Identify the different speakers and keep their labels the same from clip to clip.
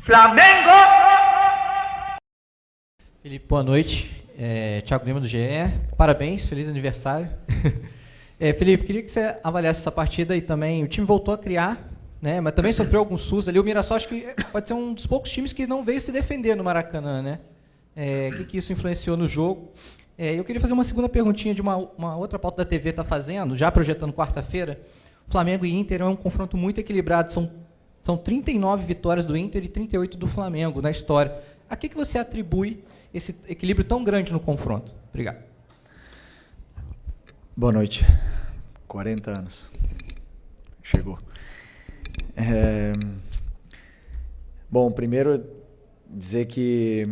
Speaker 1: Flamengo!
Speaker 2: Felipe, boa noite. Thiago Lima do GE. Parabéns, feliz aniversário. Felipe, queria que você avaliasse essa partida e também o time voltou a criar, né? Mas também sofreu alguns sustos ali. O Mirassol acho que pode ser um dos poucos times que não veio se defender no Maracanã, né? O que isso influenciou no jogo? Eu queria fazer uma segunda perguntinha de uma outra pauta da TV está fazendo, já projetando quarta-feira. Flamengo e Inter é um confronto muito equilibrado. São 39 vitórias do Inter e 38 do Flamengo na história. A que você atribui esse equilíbrio tão grande no confronto? Obrigado.
Speaker 3: Boa noite. 40 anos. Chegou. Bom, primeiro dizer que...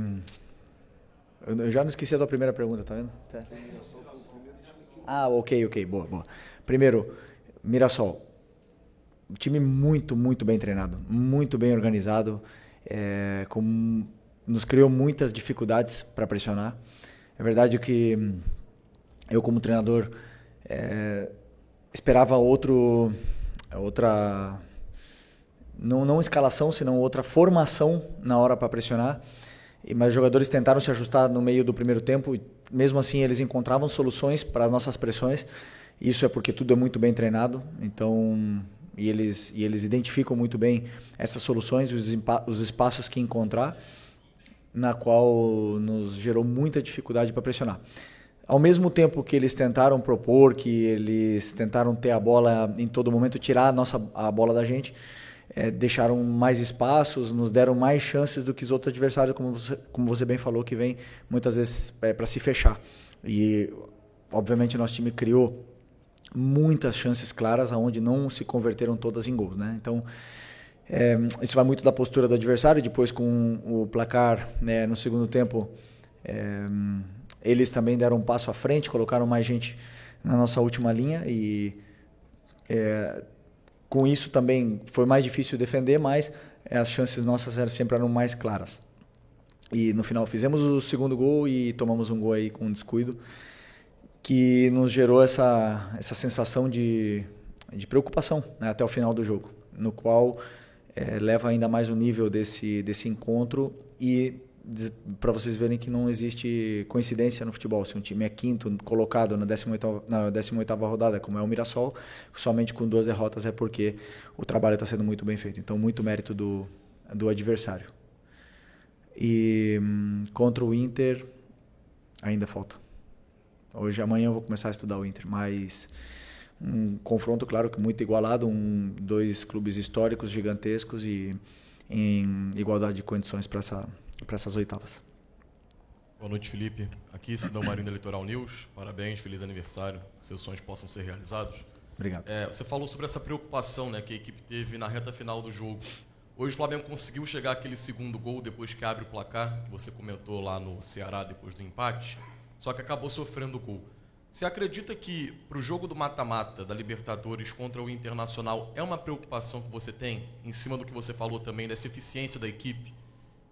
Speaker 3: Eu já não esqueci a tua primeira pergunta, tá vendo? Tá. Ok. Boa. Primeiro, Mirassol. Um time muito bem treinado, muito bem organizado, nos criou muitas dificuldades para pressionar. É verdade que eu, como treinador, esperava outra, não escalação, senão outra formação na hora para pressionar. Mas os jogadores tentaram se ajustar no meio do primeiro tempo e, mesmo assim, eles encontravam soluções para as nossas pressões. Isso é porque tudo é muito bem treinado, então... E eles identificam muito bem essas soluções, os espaços que encontrar, na qual nos gerou muita dificuldade para pressionar. Ao mesmo tempo que eles tentaram propor, que eles tentaram ter a bola em todo momento, tirar a bola da gente, deixaram mais espaços, nos deram mais chances do que os outros adversários, como você bem falou, que vem muitas vezes para se fechar. E, obviamente, nosso time criou muitas chances claras, onde não se converteram todas em gols, né? Então, isso vai muito da postura do adversário. Depois, com o placar, né, no segundo tempo, eles também deram um passo à frente, colocaram mais gente na nossa última linha e com isso também foi mais difícil defender, mas as chances nossas sempre eram mais claras. E no final fizemos o segundo gol e tomamos um gol aí com descuido, que nos gerou essa sensação de preocupação, né, até o final do jogo, no qual leva ainda mais o nível desse encontro e para vocês verem que não existe coincidência no futebol. Se um time é quinto colocado na 18ª rodada, como é o Mirassol, somente com 2 derrotas é porque o trabalho está sendo muito bem feito. Então, muito mérito do adversário. E contra o Inter, ainda falta. Amanhã eu vou começar a estudar o Inter, mas um confronto, claro, que muito igualado, 2 clubes históricos gigantescos e em igualdade de condições para essas oitavas.
Speaker 4: Boa noite, Felipe. Aqui, Sidão Marinho da Litoral News. Parabéns, feliz aniversário. Que seus sonhos possam ser realizados.
Speaker 3: Obrigado.
Speaker 4: Você falou sobre essa preocupação, né, que a equipe teve na reta final do jogo. Hoje o Flamengo conseguiu chegar àquele segundo gol depois que abre o placar, que você comentou lá no Ceará depois do empate, só que acabou sofrendo o gol. Você acredita que para o jogo do mata-mata da Libertadores contra o Internacional é uma preocupação que você tem, em cima do que você falou também, dessa eficiência da equipe,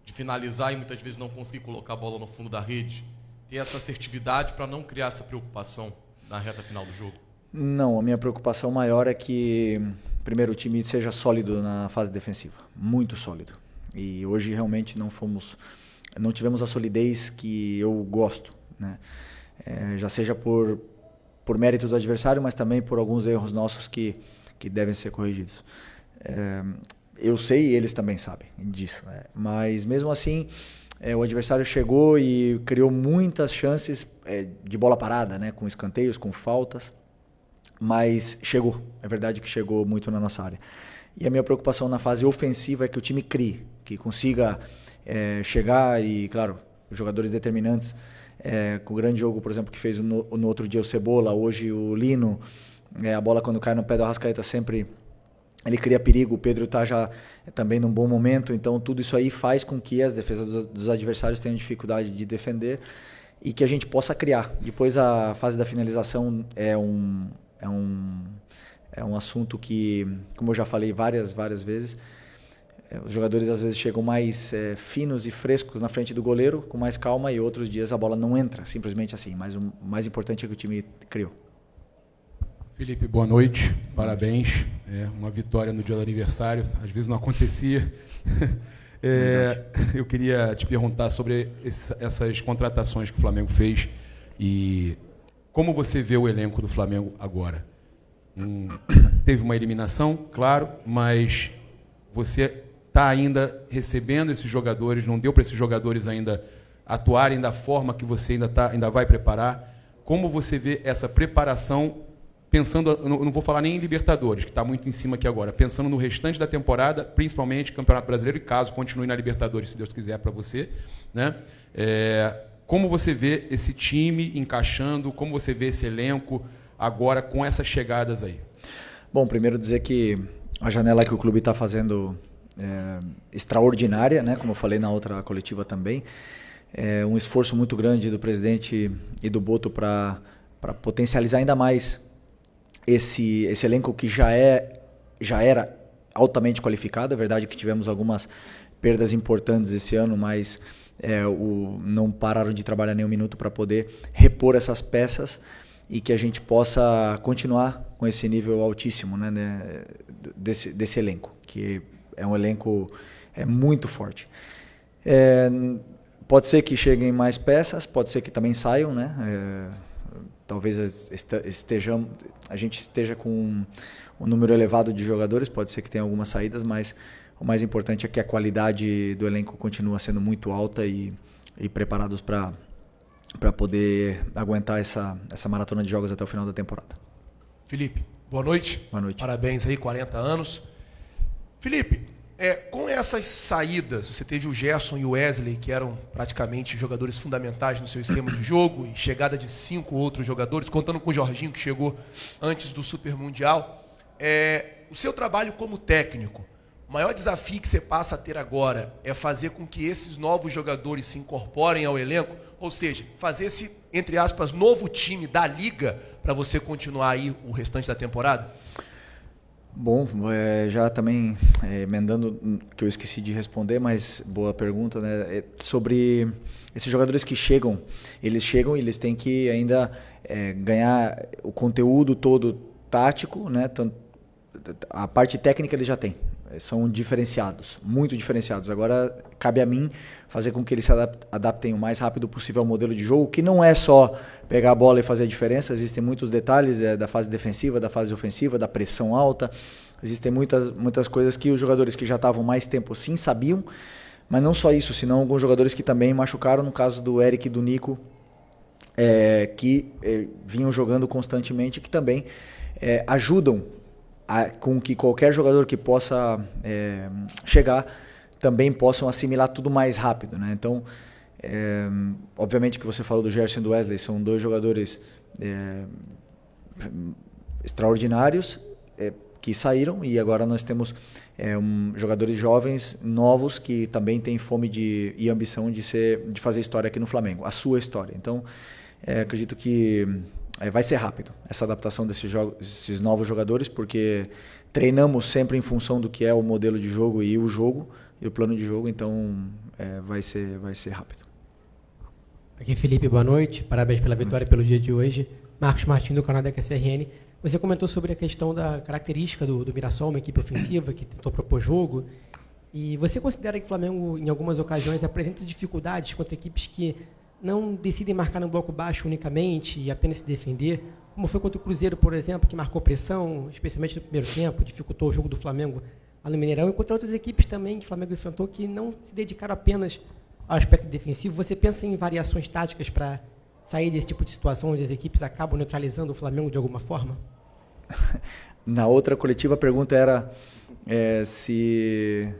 Speaker 4: de finalizar e muitas vezes não conseguir colocar a bola no fundo da rede, ter essa assertividade para não criar essa preocupação na reta final do jogo?
Speaker 3: Não, a minha preocupação maior é que, primeiro, o time seja sólido na fase defensiva, muito sólido. E hoje realmente não tivemos a solidez que eu gosto, né? Já seja por mérito do adversário, mas também por alguns erros nossos que devem ser corrigidos. Eu sei e eles também sabem disso, né? Mas mesmo assim, o adversário chegou e criou muitas chances de bola parada, né? Com escanteios, com faltas, mas chegou, é verdade que chegou muito na nossa área. E a minha preocupação na fase ofensiva é que o time crie, que consiga chegar e, claro, os jogadores determinantes, com o grande jogo, por exemplo, que fez no outro dia o Cebola, hoje o Lino, a bola quando cai no pé do Arrascaeta sempre ele cria perigo, o Pedro está já também num bom momento, então tudo isso aí faz com que as defesas dos adversários tenham dificuldade de defender e que a gente possa criar. Depois a fase da finalização é um assunto que, como eu já falei várias vezes, os jogadores às vezes chegam mais finos e frescos na frente do goleiro, com mais calma, e outros dias a bola não entra, simplesmente assim. Mas o mais importante é que o time criou.
Speaker 5: Felipe, boa noite, parabéns. Uma vitória no dia do aniversário, às vezes não acontecia. Eu queria te perguntar sobre essas contratações que o Flamengo fez e como você vê o elenco do Flamengo agora. Teve uma eliminação, claro, mas você está ainda recebendo esses jogadores, não deu para esses jogadores ainda atuarem da forma que você ainda vai preparar. Como você vê essa preparação, pensando, eu não vou falar nem em Libertadores, que está muito em cima aqui agora, pensando no restante da temporada, principalmente Campeonato Brasileiro, e caso continue na Libertadores, se Deus quiser, para você, né? Como você vê esse time encaixando, como você vê esse elenco agora com essas chegadas aí?
Speaker 3: Bom, primeiro dizer que a janela que o clube está fazendo extraordinária, né? Como eu falei na outra coletiva também, é um esforço muito grande do presidente e do Boto para potencializar ainda mais esse elenco que já era altamente qualificado. É verdade que tivemos algumas perdas importantes esse ano, mas não pararam de trabalhar nem um minuto para poder repor essas peças e que a gente possa continuar com esse nível altíssimo, né, desse elenco, que é um elenco muito forte. Pode ser que cheguem mais peças, pode ser que também saiam, né? Talvez a gente esteja com um número elevado de jogadores, pode ser que tenha algumas saídas, mas o mais importante é que a qualidade do elenco continua sendo muito alta e preparados para poder aguentar essa maratona de jogos até o final da temporada.
Speaker 1: Felipe, boa noite.
Speaker 3: Boa noite.
Speaker 1: Parabéns aí, 40 anos. Felipe, com essas saídas, você teve o Gerson e o Wesley, que eram praticamente jogadores fundamentais no seu esquema de jogo, e chegada de 5 outros jogadores, contando com o Jorginho, que chegou antes do Super Mundial. O seu trabalho como técnico, o maior desafio que você passa a ter agora é fazer com que esses novos jogadores se incorporem ao elenco, ou seja, fazer esse, entre aspas, novo time da Liga para você continuar aí o restante da temporada?
Speaker 3: Bom, já também emendando, que eu esqueci de responder, mas boa pergunta, né? Sobre esses jogadores que chegam e eles têm que ainda ganhar o conteúdo todo tático, né? A parte técnica eles já têm, são diferenciados, muito diferenciados. Agora cabe a mim fazer com que eles se adaptem o mais rápido possível ao modelo de jogo, que não é só pegar a bola e fazer a diferença. Existem muitos detalhes da fase defensiva, da fase ofensiva, da pressão alta. Existem muitas coisas que os jogadores que já estavam mais tempo sim sabiam, mas não só isso, senão alguns jogadores que também machucaram, no caso do Eric e do Nico, que vinham jogando constantemente, que também ajudam com que qualquer jogador que possa chegar também possam assimilar tudo mais rápido, né? Então, obviamente que você falou do Gerson e do Wesley, são dois jogadores extraordinários que saíram, e agora nós temos jogadores jovens, novos, que também têm fome e ambição de fazer história aqui no Flamengo, a sua história. Então, acredito que vai ser rápido essa adaptação desses novos jogadores, porque treinamos sempre em função do que é o modelo de jogo e o plano de jogo, então vai ser rápido.
Speaker 6: Aqui Felipe, boa noite, parabéns pela vitória pelo dia de hoje. Marcos Martins, do canal da QSRN. Você comentou sobre a questão da característica do Mirassol, uma equipe ofensiva que tentou propor jogo, e você considera que o Flamengo, em algumas ocasiões, apresenta dificuldades contra equipes que não decidem marcar no bloco baixo unicamente e apenas se defender, como foi contra o Cruzeiro, por exemplo, que marcou pressão, especialmente no primeiro tempo, dificultou o jogo do Flamengo lá no Mineirão, e contra outras equipes também que o Flamengo enfrentou que não se dedicaram apenas ao aspecto defensivo? Você pensa em variações táticas para sair desse tipo de situação onde as equipes acabam neutralizando o Flamengo de alguma forma?
Speaker 3: Na outra coletiva a pergunta era se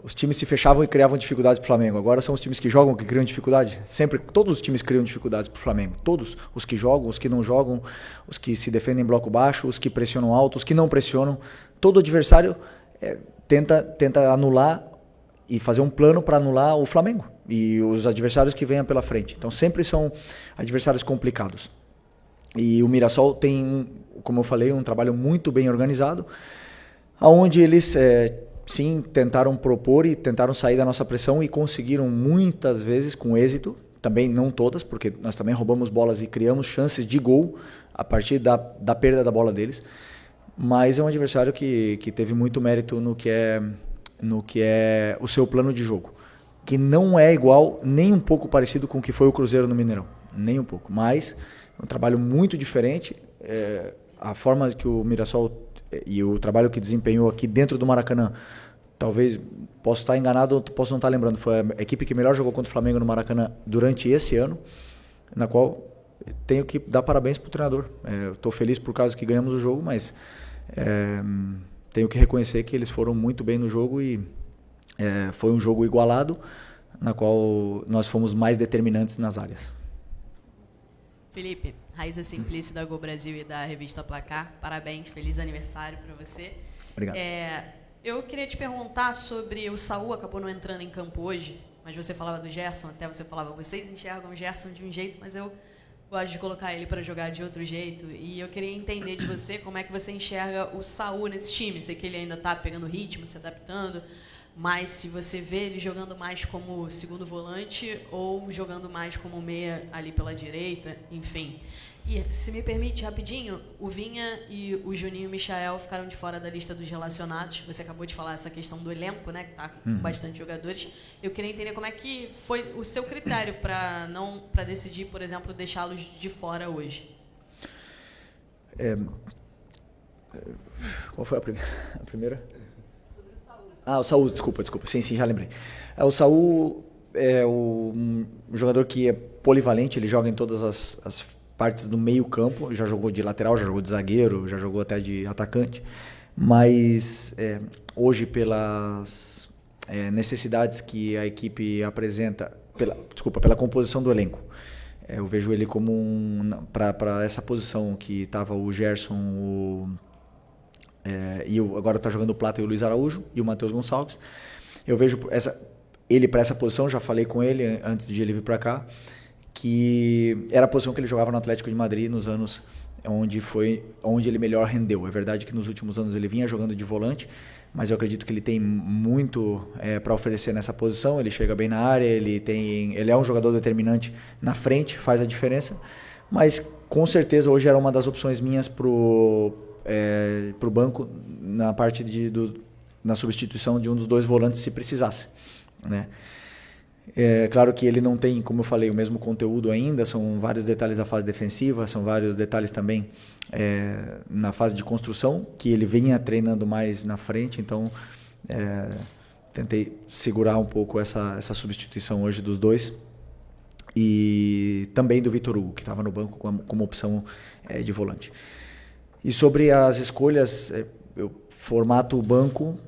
Speaker 3: os times se fechavam e criavam dificuldades para o Flamengo. Agora são os times que jogam que criam dificuldade? Sempre, todos os times criam dificuldades para o Flamengo. Todos. Os que jogam, os que não jogam, os que se defendem em bloco baixo, os que pressionam alto, os que não pressionam. Todo adversário tenta anular e fazer um plano para anular o Flamengo e os adversários que venham pela frente. Então sempre são adversários complicados. E o Mirassol tem, como eu falei, um trabalho muito bem organizado, onde eles sim tentaram propor e tentaram sair da nossa pressão e conseguiram muitas vezes com êxito, também não todas, porque nós também roubamos bolas e criamos chances de gol a partir da perda da bola deles, mas é um adversário que teve muito mérito no que é no que é o seu plano de jogo, que não é igual, nem um pouco parecido com o que foi o Cruzeiro no Mineirão, nem um pouco, mas é um trabalho muito diferente. A forma que o Mirassol e o trabalho que desempenhou aqui dentro do Maracanã, talvez, posso estar enganado, posso não estar lembrando, foi a equipe que melhor jogou contra o Flamengo no Maracanã durante esse ano, na qual tenho que dar parabéns para o treinador. Estou feliz por causa que ganhamos o jogo, mas tenho que reconhecer que eles foram muito bem no jogo e foi um jogo igualado, na qual nós fomos mais determinantes nas áreas.
Speaker 7: Felipe, Raíssa Simplício da Gol Brasil e da revista Placar, parabéns, feliz aniversário para você.
Speaker 3: Obrigado.
Speaker 7: Eu queria te perguntar sobre o Saul, acabou não entrando em campo hoje, mas você falava do Gerson, até você falava, vocês enxergam o Gerson de um jeito, mas eu gosto de colocar ele para jogar de outro jeito, e eu queria entender de você como é que você enxerga o Saul nesse time. Sei que ele ainda está pegando ritmo, se adaptando, mas se você vê ele jogando mais como segundo volante ou jogando mais como meia ali pela direita, enfim. E, se me permite, rapidinho, o Vinha e o Juninho Michael ficaram de fora da lista dos relacionados. Você acabou de falar essa questão do elenco, né, que está com bastante jogadores. Eu queria entender como é que foi o seu critério para decidir, por exemplo, deixá-los de fora hoje.
Speaker 3: Qual foi a primeira? O Saul, desculpa. Sim, já lembrei. O Saul é um jogador que é polivalente, ele joga em todas as partes do meio campo, já jogou de lateral, já jogou de zagueiro, já jogou até de atacante, mas hoje pelas necessidades que a equipe apresenta, pela composição do elenco, eu vejo ele como para essa posição que estava o Gerson, agora está jogando o Plata e o Luiz Araújo e o Matheus Gonçalves. Eu vejo ele para essa posição, já falei com ele antes de ele vir para cá, que era a posição que ele jogava no Atlético de Madrid nos anos onde ele melhor rendeu. É verdade que nos últimos anos ele vinha jogando de volante, mas eu acredito que ele tem muito para oferecer nessa posição. Ele chega bem na área, ele é um jogador determinante na frente, faz a diferença, mas com certeza hoje era uma das opções minhas pro banco na parte na substituição de um dos dois volantes se precisasse, né? Claro que ele não tem, como eu falei, o mesmo conteúdo ainda, são vários detalhes da fase defensiva, são vários detalhes também na fase de construção, que ele vinha treinando mais na frente, então tentei segurar um pouco essa substituição hoje dos dois, e também do Vitor Hugo, que estava no banco como opção de volante. E sobre as escolhas, eu formato o banco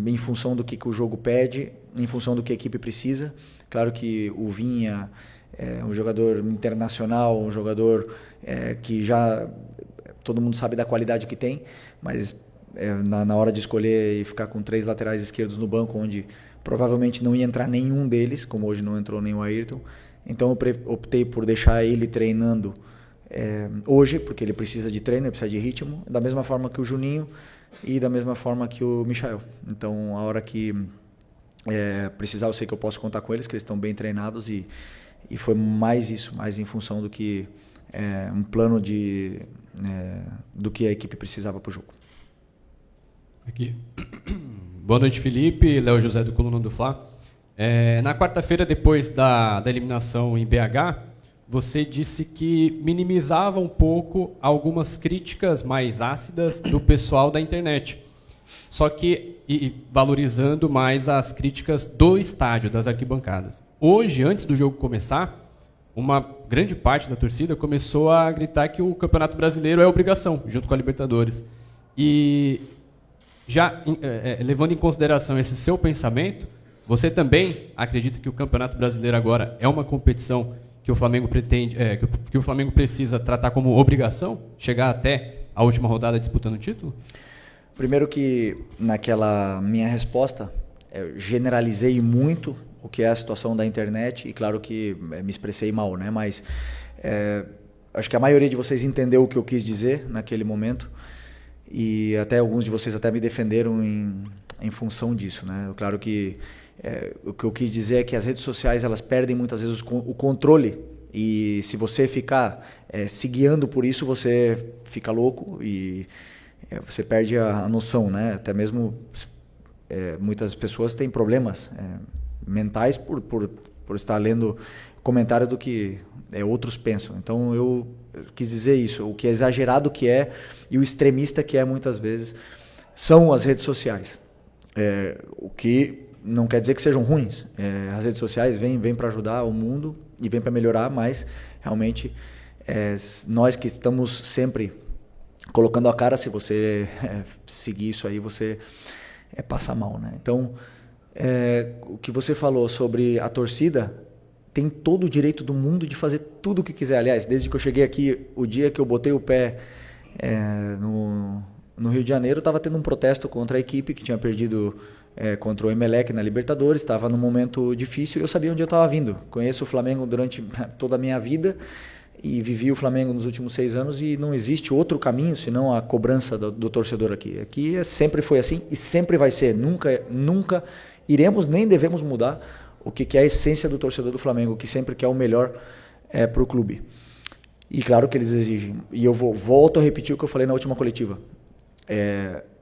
Speaker 3: em função do que o jogo pede, em função do que a equipe precisa. Claro que o Vinha é um jogador internacional, um jogador que já todo mundo sabe da qualidade que tem, mas na hora de escolher e ficar com 3 laterais esquerdos no banco, onde provavelmente não ia entrar nenhum deles, como hoje não entrou nem o Ayrton, então eu optei por deixar ele treinando hoje, porque ele precisa de treino, ele precisa de ritmo, da mesma forma que o Juninho e da mesma forma que o Michael. Então, a hora que precisar, eu sei que eu posso contar com eles, que eles estão bem treinados, e foi mais isso, mais em função do que um plano do que a equipe precisava para o jogo.
Speaker 8: Aqui. Boa noite, Felipe. Léo José do Coluna do Fla. Na quarta-feira, depois da eliminação em BH, você disse que minimizava um pouco algumas críticas mais ácidas do pessoal da internet. Só que valorizando mais as críticas do estádio, das arquibancadas. Hoje, antes do jogo começar, uma grande parte da torcida começou a gritar que o Campeonato Brasileiro é obrigação, junto com a Libertadores. E já levando em consideração esse seu pensamento, você também acredita que o Campeonato Brasileiro agora é uma competição que o Flamengo pretende, que o Flamengo precisa tratar como obrigação, chegar até a última rodada disputando o título?
Speaker 3: Primeiro que naquela minha resposta, eu generalizei muito o que é a situação da internet, e claro que me expressei mal, né? Mas acho que a maioria de vocês entendeu o que eu quis dizer naquele momento, e até alguns de vocês até me defenderam em função disso, né? Claro que o que eu quis dizer é que as redes sociais, elas perdem muitas vezes o controle, e se você ficar se guiando por isso, você fica louco e você perde a noção, né? Até mesmo muitas pessoas têm problemas mentais por estar lendo comentário do que outros pensam. Então eu quis dizer isso, o que é exagerado que é e o extremista que é muitas vezes são as redes sociais. O que não quer dizer que sejam ruins. As redes sociais vêm para ajudar o mundo e vêm para melhorar, mas realmente nós que estamos sempre colocando a cara, se você seguir isso aí, você passa mal, né? Então, o que você falou sobre a torcida, tem todo o direito do mundo de fazer tudo o que quiser. Aliás, desde que eu cheguei aqui, o dia que eu botei o pé no Rio de Janeiro, estava tendo um protesto contra a equipe que tinha perdido contra o Emelec na Libertadores, estava num momento difícil e eu sabia onde eu estava vindo. Conheço o Flamengo durante toda a minha vida e vivi o Flamengo nos últimos 6 anos e não existe outro caminho senão a cobrança do torcedor aqui. Aqui sempre foi assim e sempre vai ser. Nunca iremos nem devemos mudar o que é a essência do torcedor do Flamengo, que sempre quer o melhor para o clube. E claro que eles exigem. E eu volto a repetir o que eu falei na última coletiva.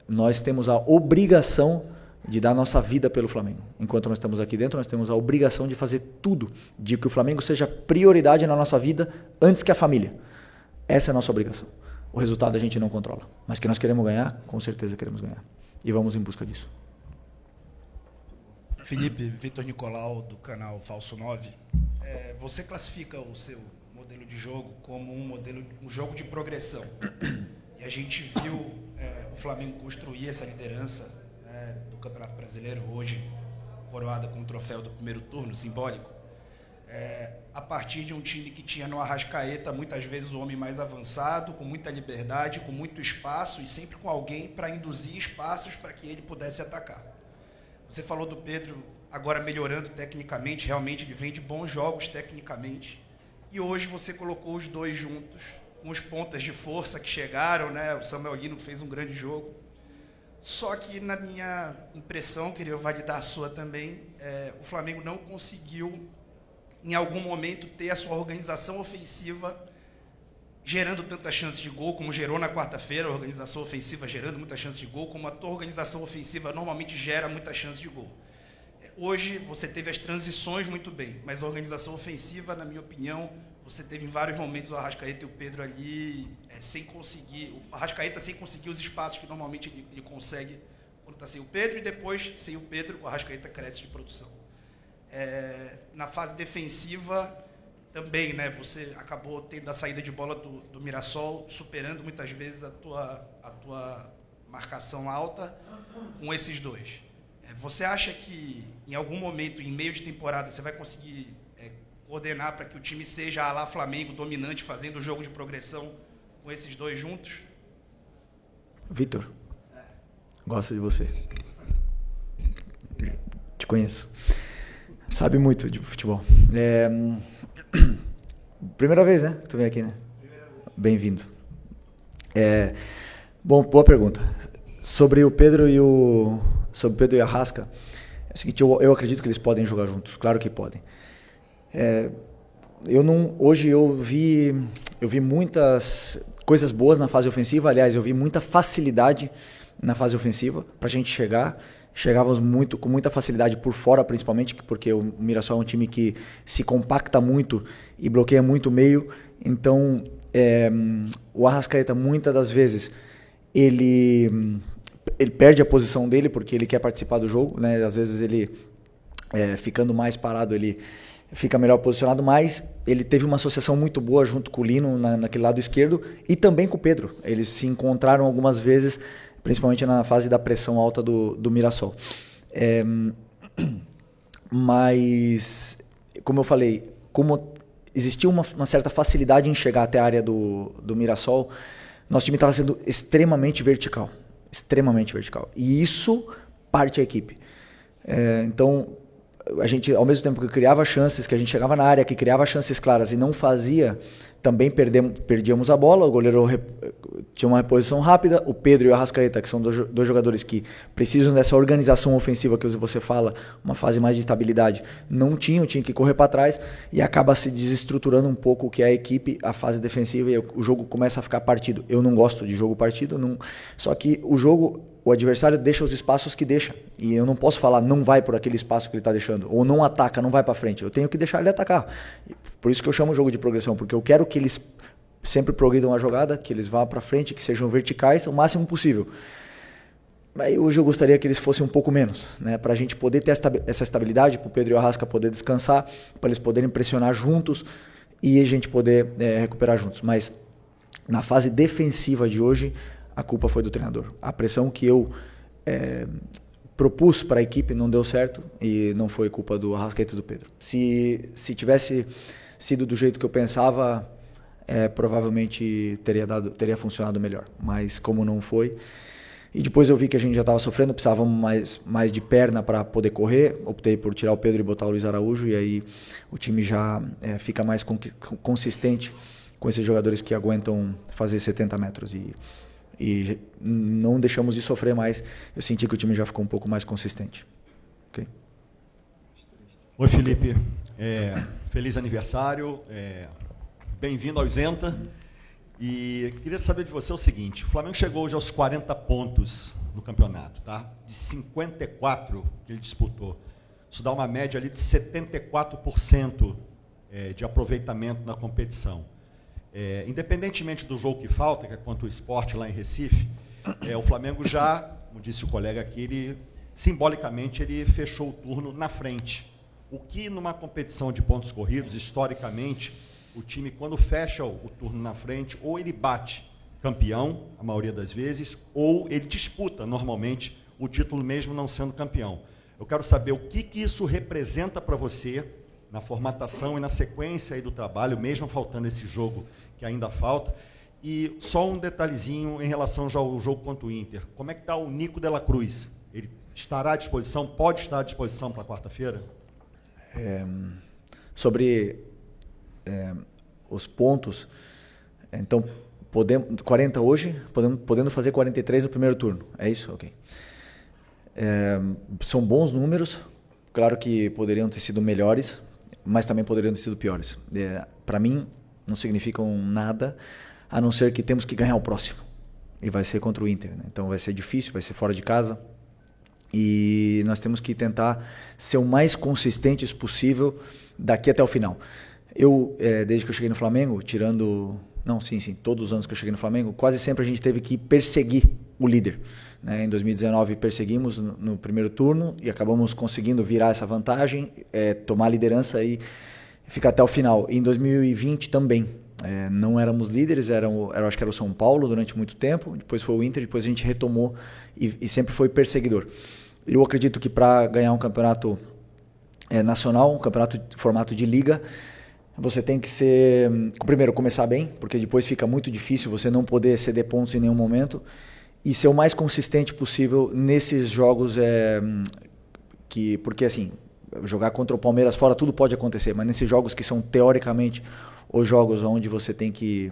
Speaker 3: Nós temos a obrigação de dar nossa vida pelo Flamengo. Enquanto nós estamos aqui dentro, nós temos a obrigação de fazer tudo, de que o Flamengo seja prioridade na nossa vida antes que a família. Essa é a nossa obrigação. O resultado a gente não controla. Mas que nós queremos ganhar, com certeza queremos ganhar. E vamos em busca disso.
Speaker 9: Felipe, Vitor Nicolau, do canal Falso 9. Você classifica o seu modelo de jogo como um jogo de progressão. E a gente viu o Flamengo construir essa liderança do Campeonato Brasileiro, hoje coroada com o troféu do primeiro turno, simbólico, a partir de um time que tinha no Arrascaeta, muitas vezes o homem mais avançado, com muita liberdade, com muito espaço e sempre com alguém para induzir espaços para que ele pudesse atacar. Você falou do Pedro agora melhorando tecnicamente, realmente ele vem de bons jogos tecnicamente. E hoje você colocou os dois juntos, com os pontas de força que chegaram, né? O Samuel Lino fez um grande jogo. Só que, na minha impressão, queria validar a sua também, o Flamengo não conseguiu, em algum momento, ter a sua organização ofensiva gerando tantas chances de gol, como gerou na quarta-feira, a organização ofensiva gerando muitas chances de gol, como a tua organização ofensiva normalmente gera muitas chances de gol. Hoje você teve as transições muito bem, mas a organização ofensiva, na minha opinião, você teve em vários momentos o Arrascaeta e o Pedro ali sem conseguir, o Arrascaeta sem conseguir os espaços que normalmente ele consegue quando está sem o Pedro, e depois, sem o Pedro, o Arrascaeta cresce de produção. Na fase defensiva, também, né, você acabou tendo a saída de bola do Mirassol, superando muitas vezes a tua marcação alta com esses dois. Você acha que, em algum momento, em meio de temporada, você vai conseguir coordenar para que o time seja a lá Flamengo, dominante, fazendo o jogo de progressão com esses dois juntos?
Speaker 3: Vitor, gosto de você. Te conheço. Sabe muito de futebol. Primeira vez, né? Que tu vem aqui, né? Bem-vindo. Bom, boa pergunta. Sobre o Pedro e o Arrasca, é o seguinte, eu acredito que eles podem jogar juntos, claro que podem. Hoje eu vi muitas coisas boas na fase ofensiva, aliás, eu vi muita facilidade na fase ofensiva para a gente chegar. Chegávamos com muita facilidade por fora, principalmente, porque o Mirassol é um time que se compacta muito e bloqueia muito o meio. Então, o Arrascaeta, muitas das vezes, ele perde a posição dele porque ele quer participar do jogo, né? Às vezes ele, ficando mais parado, ele fica melhor posicionado, mas ele teve uma associação muito boa junto com o Lino naquele lado esquerdo e também com o Pedro. Eles se encontraram algumas vezes, principalmente na fase da pressão alta do Mirassol. Mas, como eu falei, como existia uma certa facilidade em chegar até a área do Mirassol, nosso time estava sendo extremamente vertical. E isso parte a equipe. Então, a gente, ao mesmo tempo que criava chances, que a gente chegava na área, que criava chances claras e não fazia, também perdíamos a bola, o goleiro tinha uma reposição rápida, o Pedro e o Arrascaeta, que são dois jogadores que precisam dessa organização ofensiva que você fala, uma fase mais de estabilidade, não tinha que correr para trás e acaba se desestruturando um pouco o que é a equipe, a fase defensiva, e o jogo começa a ficar partido. Eu não gosto de jogo partido, só que o adversário deixa os espaços que deixa, e eu não posso falar não vai por aquele espaço que ele está deixando, ou não ataca, não vai para frente, eu tenho que deixar ele atacar. Por isso que eu chamo o jogo de progressão, porque eu quero que eles sempre progridam a jogada, que eles vá para frente, que sejam verticais o máximo possível. Mas hoje eu gostaria que eles fossem um pouco menos, né, para a gente poder ter essa estabilidade, para o Pedro e o Arrasca poder descansar, para eles poderem pressionar juntos e a gente poder recuperar juntos. Mas na fase defensiva de hoje, a culpa foi do treinador. A pressão que eu propus para a equipe não deu certo e não foi culpa do Arrascaeta e do Pedro. Se tivesse sido do jeito que eu pensava, provavelmente teria funcionado melhor, mas como não foi, e depois eu vi que a gente já estava sofrendo, precisávamos mais de perna para poder correr, optei por tirar o Pedro e botar o Luiz Araújo, e aí o time já fica mais consistente com esses jogadores que aguentam fazer 70 metros, e não deixamos de sofrer mais. Eu senti que o time já ficou um pouco mais consistente. Okay?
Speaker 10: Oi, Felipe, feliz aniversário, bem-vindo ao Isenta. E queria saber de você o seguinte: o Flamengo chegou hoje aos 40 pontos no campeonato, tá? De 54 que ele disputou. Isso dá uma média ali de 74% de aproveitamento na competição. Independentemente do jogo que falta, que é contra o Sport lá em Recife, o Flamengo já, como disse o colega aqui, simbolicamente ele fechou o turno na frente. O que numa competição de pontos corridos, historicamente, o time, quando fecha o turno na frente, ou ele bate campeão, a maioria das vezes, ou ele disputa, normalmente, o título mesmo não sendo campeão. Eu quero saber o que isso representa para você na formatação e na sequência aí do trabalho, mesmo faltando esse jogo que ainda falta. E só um detalhezinho em relação já ao jogo contra o Inter. Como é que está o Nico de la Cruz? Ele estará à disposição, pode estar à disposição para quarta-feira?
Speaker 3: Sobre os pontos, então, 40 hoje, podendo fazer 43 no primeiro turno, é isso? Ok. São bons números, claro que poderiam ter sido melhores, mas também poderiam ter sido piores. Para mim, não significam nada, a não ser que temos que ganhar o próximo, e vai ser contra o Inter, né? Então vai ser difícil, vai ser fora de casa, e nós temos que tentar ser o mais consistentes possível daqui até o final. Eu, desde que eu cheguei no Flamengo, todos os anos que eu cheguei no Flamengo, quase sempre a gente teve que perseguir o líder, né? Em 2019 perseguimos no primeiro turno e acabamos conseguindo virar essa vantagem, tomar a liderança e ficar até o final. E em 2020 também, não éramos líderes, acho que era o São Paulo durante muito tempo, depois foi o Inter, depois a gente retomou e sempre foi perseguidor. Eu acredito que para ganhar um campeonato nacional, um campeonato de formato de liga, você tem que primeiro começar bem, porque depois fica muito difícil você não poder ceder pontos em nenhum momento, e ser o mais consistente possível nesses jogos, porque assim, jogar contra o Palmeiras fora tudo pode acontecer, mas nesses jogos que são teoricamente os jogos onde você tem que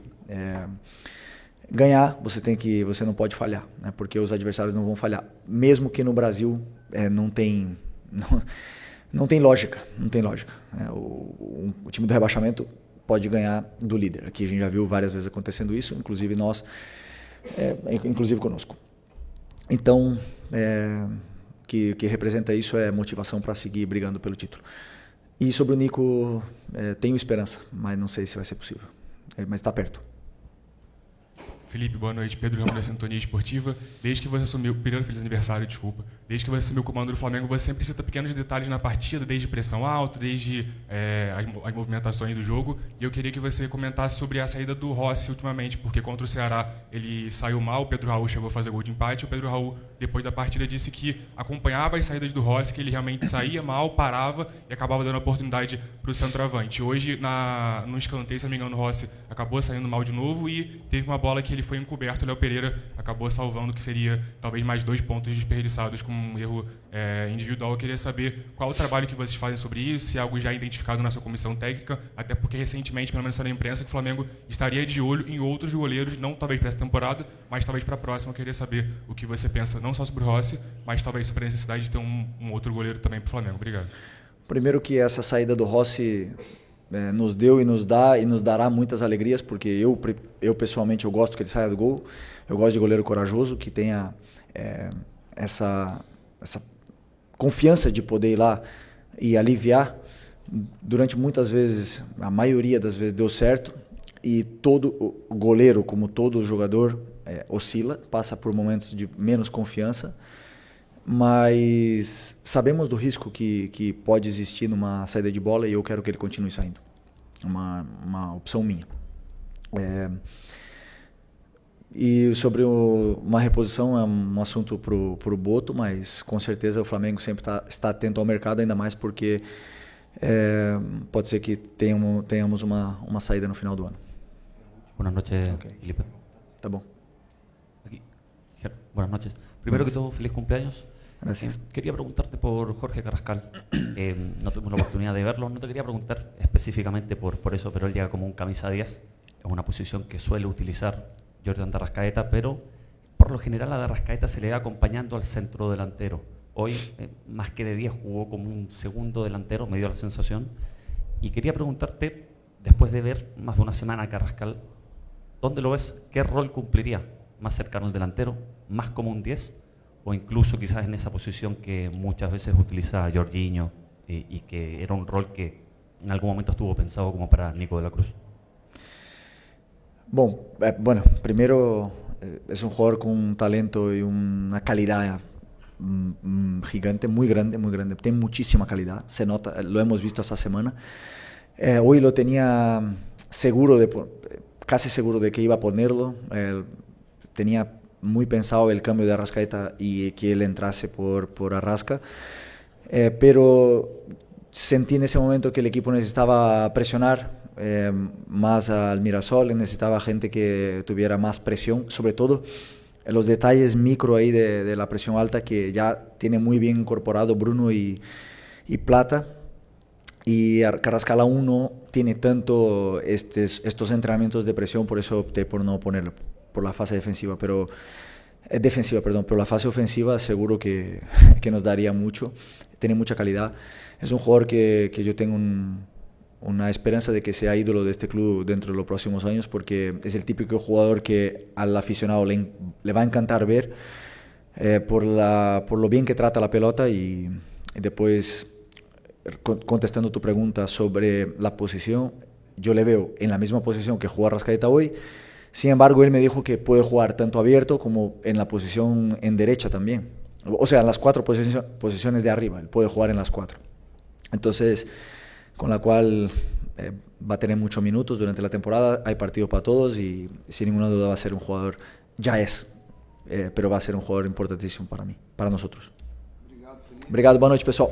Speaker 3: ganhar, você não pode falhar, né? Porque os adversários não vão falhar, mesmo que no Brasil não tem lógica, o time do rebaixamento pode ganhar do líder. Aqui a gente já viu várias vezes acontecendo isso, inclusive nós, inclusive conosco. Então, que representa isso é motivação para seguir brigando pelo título. E sobre o Nico, tenho esperança, mas não sei se vai ser possível. Mas está perto.
Speaker 11: Felipe, boa noite. Pedro Ramos da Sintonia Esportiva. Desde que você assumiu, primeiro feliz aniversário, desculpa. Desde que você assumiu o comando do Flamengo, você sempre cita pequenos detalhes na partida, desde pressão alta, desde as movimentações do jogo. E eu queria que você comentasse sobre a saída do Rossi ultimamente, porque contra o Ceará ele saiu mal, o Pedro Raul chegou a fazer gol de empate. O Pedro Raul, depois da partida, disse que acompanhava as saídas do Rossi, que ele realmente saía mal, parava e acabava dando oportunidade para o centroavante. Hoje, no escanteio, se não me engano, o Rossi acabou saindo mal de novo e teve uma bola que ele foi encoberto, o Léo Pereira acabou salvando, que seria talvez mais 2 pontos desperdiçados com um erro individual. Eu queria saber qual o trabalho que vocês fazem sobre isso, se é algo já identificado na sua comissão técnica, até porque recentemente, pelo menos na imprensa, que o Flamengo estaria de olho em outros goleiros, não talvez para essa temporada, mas talvez para a próxima. Eu queria saber o que você pensa, não só sobre o Rossi, mas talvez sobre a necessidade de ter um outro goleiro também para o Flamengo. Obrigado.
Speaker 3: Primeiro que essa saída do Rossi nos deu e nos dá e nos dará muitas alegrias, porque eu pessoalmente eu gosto que ele saia do gol. Eu gosto de goleiro corajoso, que tenha essa confiança de poder ir lá e aliviar. Durante muitas vezes, a maioria das vezes deu certo, e todo o goleiro, como todo jogador, oscila, passa por momentos de menos confiança, mas sabemos do risco que pode existir numa saída de bola, e eu quero que ele continue saindo. Uma opção minha. E sobre uma reposição é um assunto para o Boto, mas com certeza o Flamengo sempre está atento ao mercado, ainda mais porque pode ser que tenhamos uma saída no final do ano.
Speaker 12: Buenas noches,
Speaker 3: Okay.
Speaker 12: Felipe.
Speaker 3: Tá bom.
Speaker 12: Aquí. Buenas noches. Primero que todo, feliz cumpleaños.
Speaker 3: Gracias.
Speaker 12: Quería preguntarte por Jorge Carrascal. No tuvimos la oportunidad de verlo. No te quería preguntar específicamente por eso, pero él llega como un camisa 10. Es una posición que suele utilizar Jordan de Arrascaeta, pero por lo general a de Arrascaeta se le da acompañando al centro delantero. Hoy, más que de 10, jugó como un segundo delantero, me dio la sensación. Y quería preguntarte, después de ver más de una semana a Carrascal, ¿dónde lo ves? ¿Qué rol cumpliría? ¿Más cercano al delantero? ¿Más como un 10? ¿O incluso quizás en esa posición que muchas veces utiliza Jorginho y que era un rol que en algún momento estuvo pensado como para Nico de la Cruz?
Speaker 3: Bueno, primero es un jugador con un talento y una calidad gigante, muy grande, tiene muchísima calidad, se nota, lo hemos visto esta semana. Hoy lo tenía casi seguro de que iba a ponerlo, tenía muy pensado el cambio de Arrascaeta y que él entrase por Arrasca, pero sentí en ese momento que el equipo necesitaba presionar más al Mirasol, necesitaba gente que tuviera más presión, sobre todo en los detalles micro ahí de la presión alta, que ya tiene muy bien incorporado Bruno y Plata, y Carrascal aún no tiene tanto estos entrenamientos de presión, por eso opté por no ponerlo por la fase defensiva, pero la fase ofensiva seguro que nos daría mucho, tiene mucha calidad, es un jugador que yo tengo una esperanza de que sea ídolo de este club dentro de los próximos años, porque es el típico jugador que al aficionado le va a encantar ver por lo bien que trata la pelota. Y después, contestando tu pregunta sobre la posición, yo le veo en la misma posición que jugó Arrascaeta hoy. Sin embargo, él me dijo que puede jugar tanto abierto como en la posición en derecha también. O sea, en las 4 posiciones de arriba, él puede jugar en las 4. Entonces, con la cual va a tener muchos minutos durante la temporada, hay partido para todos y sin ninguna duda va a ser un jugador, pero va a ser un jugador importantísimo para mí, para nosotros. Obrigado, boa noite, pessoal.